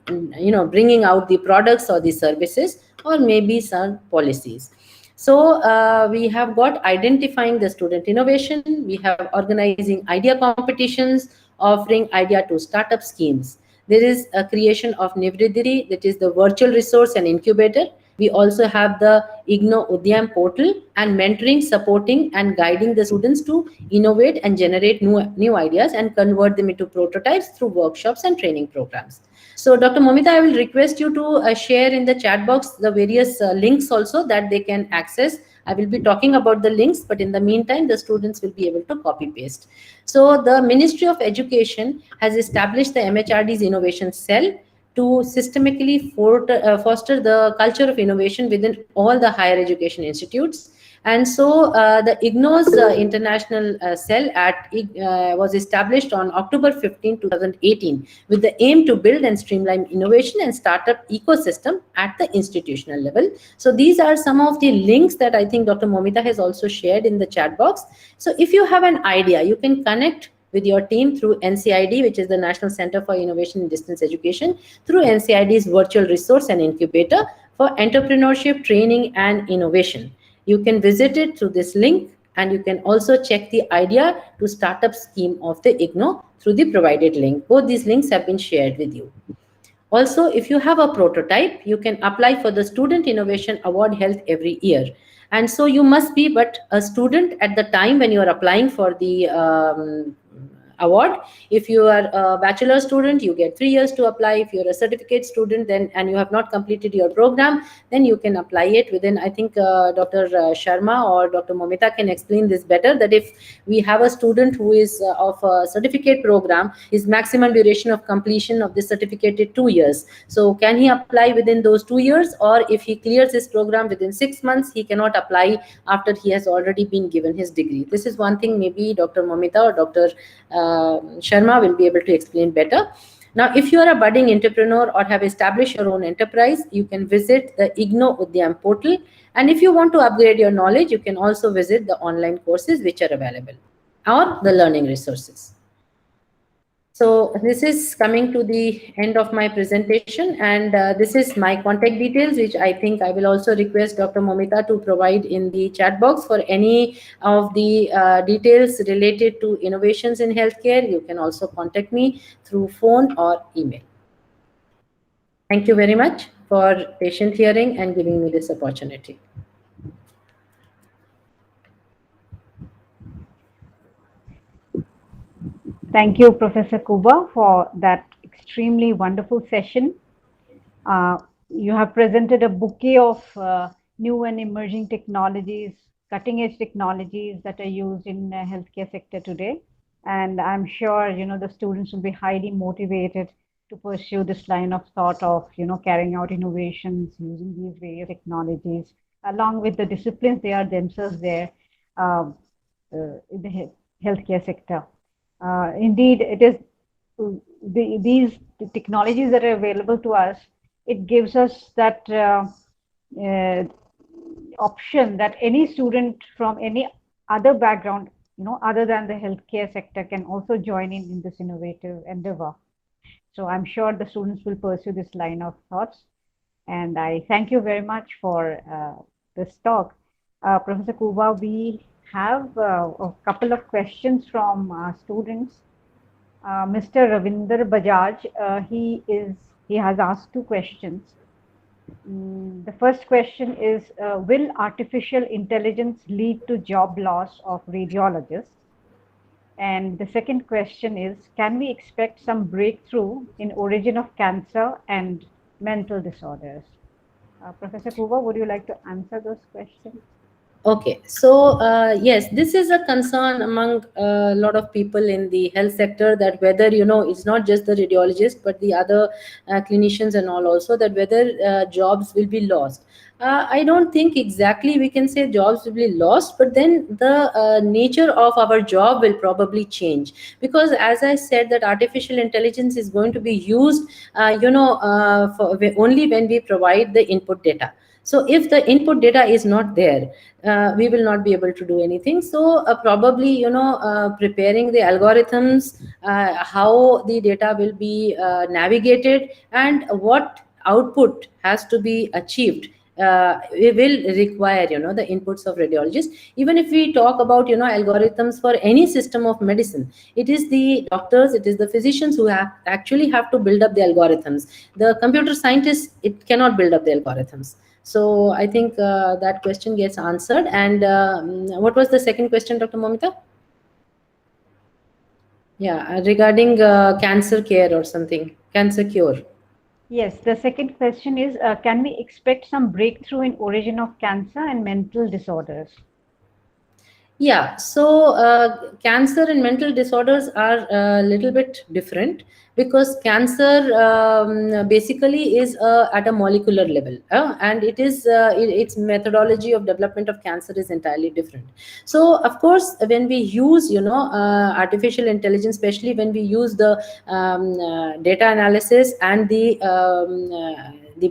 Speaker 3: bringing out the products or the services, or maybe some policies. So we have got identifying the student innovation, we have organizing idea competitions, offering idea to startup schemes. There is a creation of Nivridiri, that is the virtual resource and incubator. We also have the IGNOU Udyam portal and mentoring, supporting and guiding the students to innovate and generate new ideas and convert them into prototypes through workshops and training programs. So Dr. Momita, I will request you to share in the chat box the various links also that they can access. I will be talking about the links, but in the meantime, the students will be able to copy paste. So the Ministry of Education has established the MHRD's Innovation Cell to systematically foster the culture of innovation within all the higher education institutes. And so the IGNOU's international cell was established on October 15, 2018, with the aim to build and streamline innovation and startup ecosystem at the institutional level. So these are some of the links that I think Dr. Momita has also shared in the chat box. So if you have an idea, you can connect with your team through NCID, which is the National Center for Innovation in Distance Education, through NCID's virtual resource and incubator for entrepreneurship, training, and innovation. You can visit it through this link, and you can also check the idea to startup scheme of the IGNOU through the provided link. Both these links have been shared with you. Also, if you have a prototype, you can apply for the Student Innovation Award held every year. And so you must be but a student at the time when you are applying for the award. If you are a bachelor student, you get 3 years to apply. If you're a certificate student and you have not completed your program, then you can apply it within, I think Dr. Sharma or Dr. Momita can explain this better, that if we have a student who is of a certificate program, his maximum duration of completion of this certificate is 2 years. So can he apply within those 2 years, or if he clears his program within 6 months, he cannot apply after he has already been given his degree? This is one thing maybe Dr. Momita or Dr. Sharma will be able to explain better. Now, if you are a budding entrepreneur or have established your own enterprise, you can visit the IGNOU Udyam portal. And if you want to upgrade your knowledge, you can also visit the online courses which are available or the learning resources. So this is coming to the end of my presentation, and this is my contact details, which I think I will also request Dr. Momita to provide in the chat box for any of the details related to innovations in healthcare. You can also contact me through phone or email. Thank you very much for patient hearing and giving me this opportunity.
Speaker 1: Thank you, Professor Kuba, for that extremely wonderful session. You have presented a bouquet of new and emerging technologies, cutting-edge technologies that are used in the healthcare sector today. And I'm sure, the students will be highly motivated to pursue this line of thought of, carrying out innovations using these various technologies, along with the disciplines they are themselves there in the healthcare sector. Indeed, it is these technologies that are available to us. It gives us that option that any student from any other background, other than the healthcare sector, can also join in this innovative endeavor. So I'm sure the students will pursue this line of thoughts. And I thank you very much for this talk. Professor Kuba, we have a couple of questions from students. Mr. Ravinder Bajaj, he has asked two questions. The first question is, will artificial intelligence lead to job loss of radiologists? And the second question is, can we expect some breakthrough in origin of cancer and mental disorders? Professor Kuva, would you like to answer those questions?
Speaker 3: Okay, so yes, this is a concern among a lot of people in the health sector, that whether, it's not just the radiologist, but the other clinicians and all also, that whether jobs will be lost. I don't think exactly we can say jobs will be lost, but then the nature of our job will probably change, because as I said, that artificial intelligence is going to be used, only when we provide the input data. So if the input data is not there, we will not be able to do anything. So probably, preparing the algorithms, how the data will be navigated, and what output has to be achieved, we will require, the inputs of radiologists. Even if we talk about, algorithms for any system of medicine, it is the doctors, it is the physicians who actually have to build up the algorithms. The computer scientists, it cannot build up the algorithms. So I think that question gets answered. And what was the second question, Dr. Momita? Yeah, regarding cancer care or something, cancer cure.
Speaker 1: Yes, the second question is, can we expect some breakthrough in origin of cancer and mental disorders?
Speaker 3: Yeah, so cancer and mental disorders are a little bit different, because cancer basically is at a molecular level, and it is its methodology of development of cancer is entirely different. So of course, when we use artificial intelligence, especially when we use the data analysis and the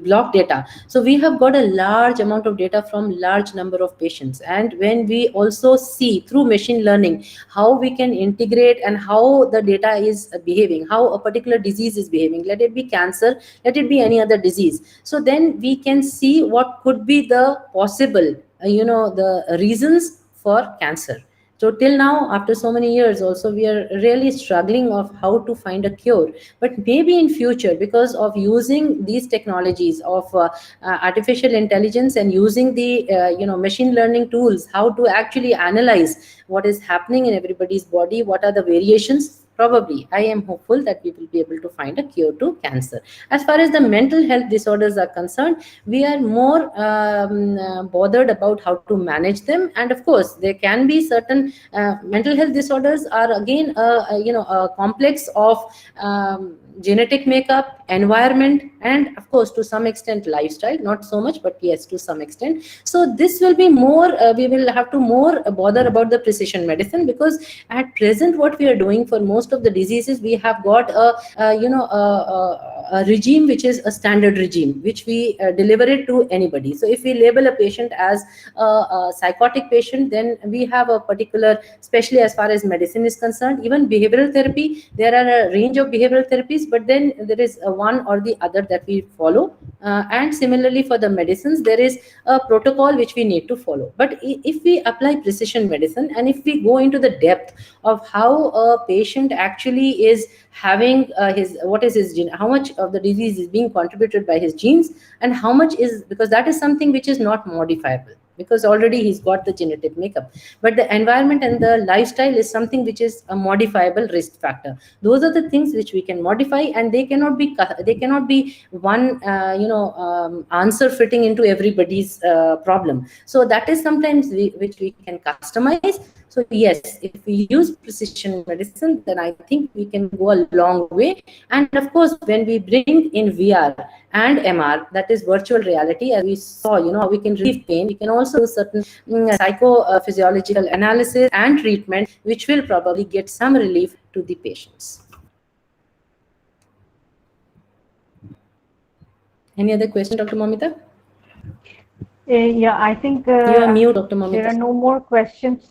Speaker 3: block data, so we have got a large amount of data from large number of patients. And when we also see through machine learning how we can integrate and how the data is behaving, how a particular disease is behaving, let it be cancer, let it be any other disease, so then we can see what could be the possible the reasons for cancer. So till now, after so many years also, we are really struggling of how to find a cure. But maybe in future, because of using these technologies of artificial intelligence and using the machine learning tools, how to actually analyze what is happening in everybody's body, what are the variations, probably I am hopeful that we will be able to find a cure to cancer. As far as the mental health disorders are concerned, we are more bothered about how to manage them. And of course, there can be certain mental health disorders are again a complex of genetic makeup, environment, and of course to some extent lifestyle, not so much, but yes, to some extent. So this will be more, we will have to more bother about the precision medicine, because at present what we are doing for most of the diseases, we have got a regime which is a standard regime, which we deliver it to anybody. So if we label a patient as a psychotic patient, then we have a particular, especially as far as medicine is concerned, even behavioral therapy, there are a range of behavioral therapies, but then there is one or the other that we follow. And similarly for the medicines, there is a protocol which we need to follow. But if we apply precision medicine, and if we go into the depth of how a patient actually is having what is his gene, how much of the disease is being contributed by his genes, and how much is, because that is something which is not modifiable, because already he's got the genetic makeup. But the environment and the lifestyle is something which is a modifiable risk factor. Those are the things which we can modify, and they cannot be one answer fitting into everybody's problem. So that is sometimes which we can customize. So yes, if we use precision medicine, then I think we can go a long way. And of course, when we bring in VR and MR, that is virtual reality, as we saw, we can relieve pain. We can also do certain psychophysiological analysis and treatment, which will probably get some relief to the patients. Any other question, Dr. Momita?
Speaker 1: Yeah, I think
Speaker 3: you are mute, Dr. Momita.
Speaker 1: There are no more questions.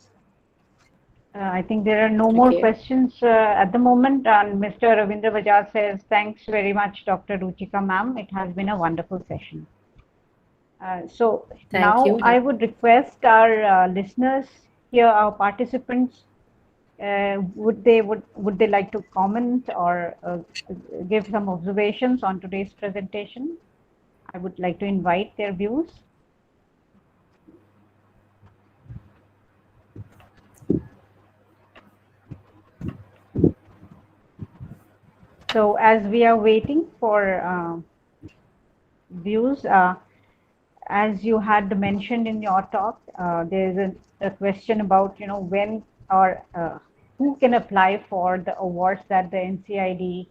Speaker 1: I think there are no more questions at the moment. And Mr. Ravindra Bajaj says, thanks very much, Dr. Ruchika ma'am. It has been a wonderful session. So now I would request our listeners here our participants, would they like to comment or give some observations on today's presentation? I would like to invite their views. So as we are waiting for views, as you had mentioned in your talk, there is a question about, when or who can apply for the awards that the NCID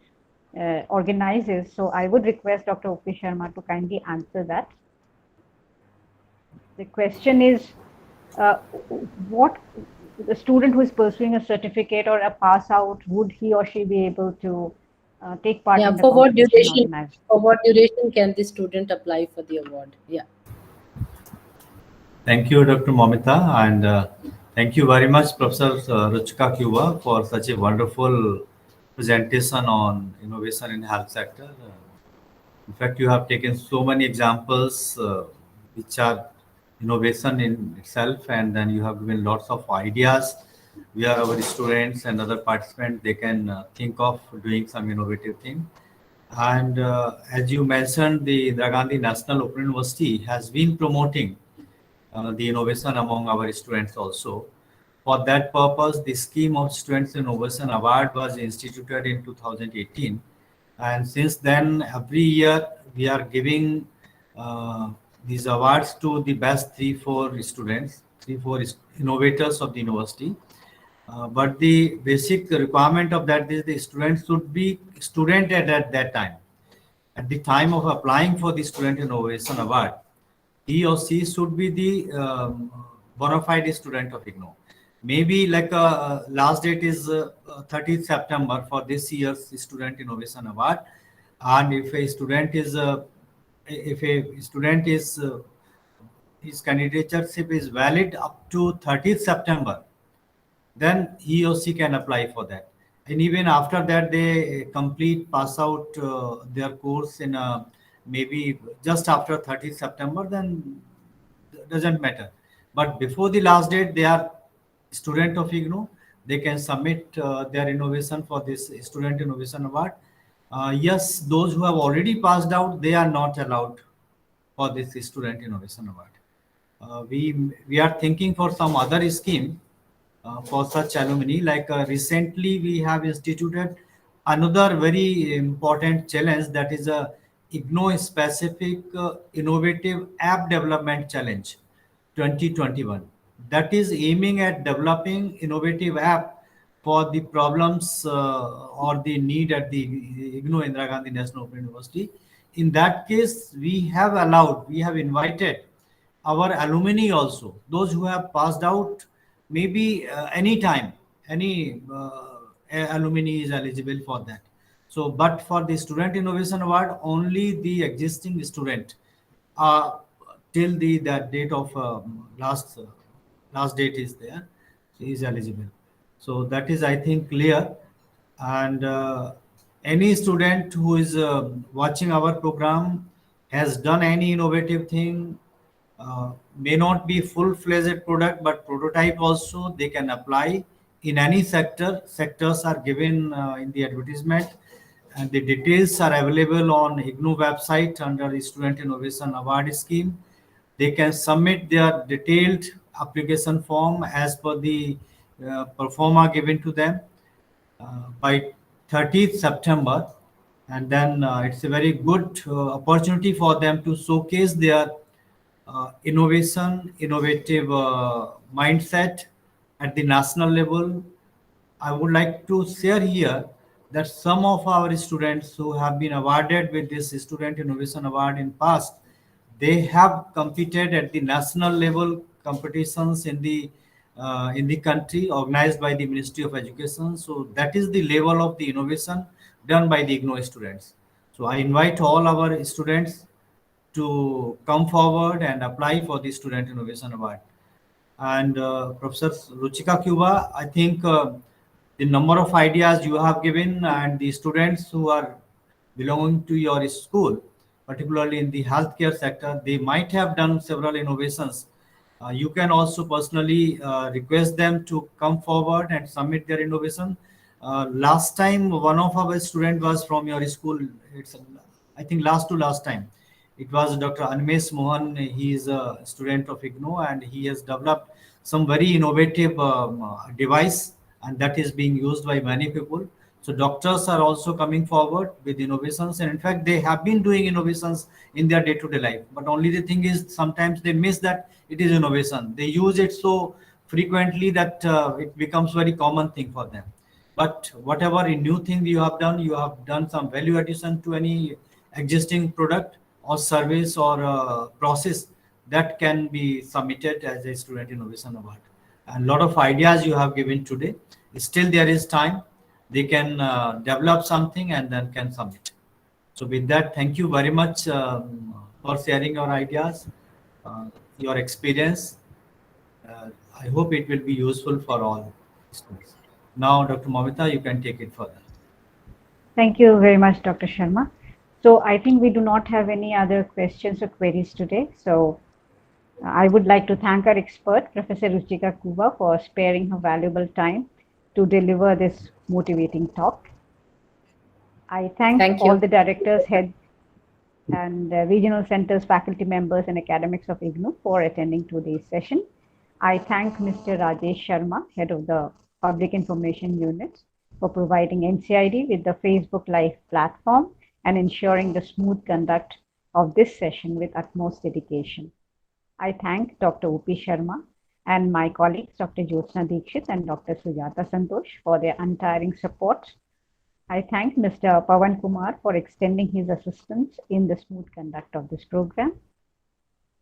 Speaker 1: organizes. So I would request Dr. O.P. Sharma to kindly answer that. The question is, what the student who is pursuing a certificate or a pass out, would he or she be able to take part in the
Speaker 3: for what
Speaker 1: competition
Speaker 3: duration?
Speaker 1: organized?
Speaker 3: For what duration can the student apply for the award? Yeah.
Speaker 2: Thank you, Dr. Momita, and thank you very much, Professor Ruchika Cuba, for such a wonderful presentation on innovation in health sector. In fact, you have taken so many examples which are innovation in itself, and then you have given lots of ideas where our students and other participants, they can think of doing some innovative thing. And as you mentioned, the Indira Gandhi National Open University has been promoting the innovation among our students also. For that purpose, the scheme of Students Innovation Award was instituted in 2018. And since then, every year we are giving these awards to the best 3-4 students, 3-4 innovators of the university. But the basic requirement of that is the students should be student at that time. At the time of applying for the Student Innovation Award, he or she should be the bona fide student of IGNOU. Maybe like last date is 30th September for this year's Student Innovation Award. And if a student is, his candidatureship is valid up to 30th September, then he or she can apply for that. And even after that, they pass out their course in maybe just after 30th September, then doesn't matter. But before the last date, they are student of IGNOU. They can submit their innovation for this Student Innovation Award. Yes, those who have already passed out, they are not allowed for this Student Innovation Award. We are thinking for some other scheme for such alumni. Like recently, we have instituted another very important challenge, that is a IGNOU specific innovative app development challenge 2021. That is aiming at developing innovative app for the problems or the need at the IGNOU Indira Gandhi National Open University. In that case, we have invited our alumni also, those who have passed out, maybe any alumni is eligible for that. So, but for the Student Innovation Award, only the existing student till the date of last date is there, is eligible. So that is, I think, clear. And any student who is watching our program has done any innovative thing, may not be full-fledged product, but prototype also, they can apply in any sector. Sectors are given in the advertisement, and the details are available on IGNOU website under the Student Innovation Award scheme. They can submit their detailed application form as per the performa given to them by 30th September. And then it's a very good opportunity for them to showcase their innovative mindset at the national level. I would like to share here that some of our students who have been awarded with this Student Innovation Award in past, they have competed at the national level competitions in the country organized by the Ministry of Education. So that is the level of the innovation done by the IGNOU students. So I invite all our students to come forward and apply for the Student Innovation Award. And Professor Ruchika Cuba, I think the number of ideas you have given, and the students who are belonging to your school, particularly in the healthcare sector, they might have done several innovations You can also personally request them to come forward and submit their innovation. Last time, one of our students was from your school. It's, I think, last time. It was Dr. Anmesh Mohan. He is a student of IGNOU, and he has developed some very innovative device, and that is being used by many people. So doctors are also coming forward with innovations, and in fact, they have been doing innovations in their day-to-day life. But only the thing is, sometimes they miss that it is innovation. They use it so frequently that it becomes very common thing for them. But whatever new thing you have done some value addition to any existing product or service or process that can be submitted as a student innovation award. And a lot of ideas you have given today. Still there is time. They can develop something and then can submit. So with that, thank you very much for sharing your ideas, your experience. I hope it will be useful for all students. Now, Dr. Momita, you can take it further.
Speaker 1: Thank you very much, Dr. Sharma. So I think we do not have any other questions or queries today. So I would like to thank our expert, Professor Ruchika Kuba, for sparing her valuable time to deliver this motivating talk. I thank all the directors, heads, and regional centers, faculty members, and academics of IGNOU for attending today's session. I thank Mr. Rajesh Sharma, head of the Public Information Unit, for providing NCID with the Facebook Live platform and ensuring the smooth conduct of this session with utmost dedication. I thank Dr. Upi Sharma and my colleagues, Dr. Jyotsna Dikshit and Dr. Sujata Santosh, for their untiring support. I thank Mr. Pawan Kumar for extending his assistance in the smooth conduct of this program.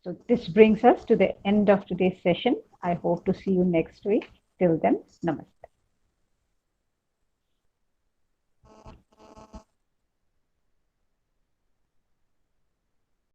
Speaker 1: So this brings us to the end of today's session. I hope to see you next week. Till then, namaste.